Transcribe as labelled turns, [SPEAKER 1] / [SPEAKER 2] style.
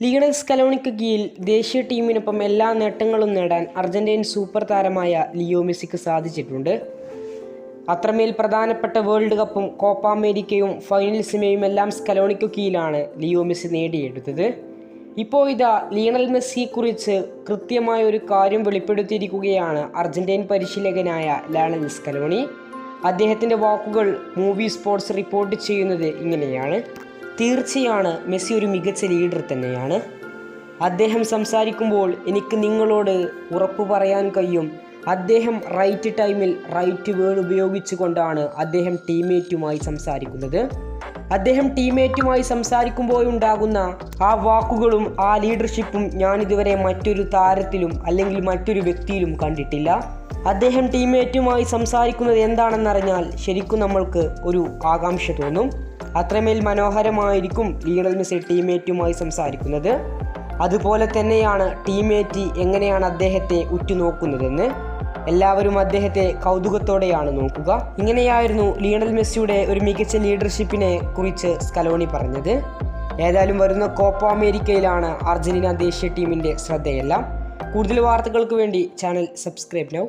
[SPEAKER 1] Lionel സ്കലോണിക്ക് കീഴിൽ ദേശീയ ടീമിനൊപ്പം എല്ലാ നേട്ടങ്ങളും നേടാൻ അർജന്റീൻ സൂപ്പർ താരമായ ലിയോ മെസ്സിക്ക് സാധിച്ചിട്ടുണ്ട്. അത്രമേൽ പ്രധാനപ്പെട്ട വേൾഡ് കപ്പും കോപ്പ അമേരിക്കയും ഫൈനൽസിനെയും എല്ലാം സ്കലോണിക്ക് കീഴിലാണ് ലിയോ മെസ്സി നേടിയെടുത്തത്. ഇപ്പോൾ ഇതാ ലിയണൽ മെസ്സിയെക്കുറിച്ച് കൃത്യമായ ഒരു കാര്യം വെളിപ്പെടുത്തിയിരിക്കുകയാണ് അർജന്റീൻ പരിശീലകനായ ലയണൽ സ്കലോണി. അദ്ദേഹത്തിൻ്റെ വാക്കുകൾ മൂവി സ്പോർട്സ് റിപ്പോർട്ട് ചെയ്യുന്നത് ഇങ്ങനെയാണ്: തീർച്ചയാണ്, മെസ്സി ഒരു മികച്ച ലീഡർ തന്നെയാണ്. അദ്ദേഹം സംസാരിക്കുമ്പോൾ എനിക്ക് നിങ്ങളോട് ഉറപ്പു പറയാൻ കഴിയും, അദ്ദേഹം റൈറ്റ് ടൈമിൽ റൈറ്റ് വേർഡ് ഉപയോഗിച്ചുകൊണ്ടാണ് അദ്ദേഹം ടീംമേറ്റുമായി സംസാരിക്കുന്നത്. അദ്ദേഹം ടീംമേറ്റുമായി സംസാരിക്കുമ്പോഴുണ്ടാകുന്ന ആ വാക്കുകളും ആ ലീഡർഷിപ്പും ഞാനിതുവരെ മറ്റൊരു താരത്തിലും അല്ലെങ്കിൽ മറ്റൊരു വ്യക്തിയിലും കണ്ടിട്ടില്ല. അദ്ദേഹം ടീംമേറ്റുമായി സംസാരിക്കുന്നത് എന്താണെന്നറിഞ്ഞാൽ ശരിക്കും നമ്മൾക്ക് ഒരു ആകാംക്ഷ തോന്നും. അത്രമേൽ മനോഹരമായിരിക്കും ലിയണൽ മെസ്സി ടീംമേറ്റുമായി സംസാരിക്കുന്നത്. അതുപോലെ തന്നെയാണ് ടീംമേറ്റ് എങ്ങനെയാണ് അദ്ദേഹത്തെ ഉറ്റുനോക്കുന്നതെന്ന്. എല്ലാവരും അദ്ദേഹത്തെ കൗതുകത്തോടെയാണ് നോക്കുക. ഇങ്ങനെയായിരുന്നു ലിയണൽ മെസ്സിയുടെ ഒരു മികച്ച ലീഡർഷിപ്പിനെ കുറിച്ച് സ്കലോണി പറഞ്ഞത്. ഏതായാലും വരുന്ന കോപ്പ അമേരിക്കയിലാണ് അർജന്റീന ദേശീയ ടീമിൻ്റെ ശ്രദ്ധയെല്ലാം. കൂടുതൽ വാർത്തകൾക്ക് വേണ്ടി ചാനൽ സബ്സ്ക്രൈബ് നൗ.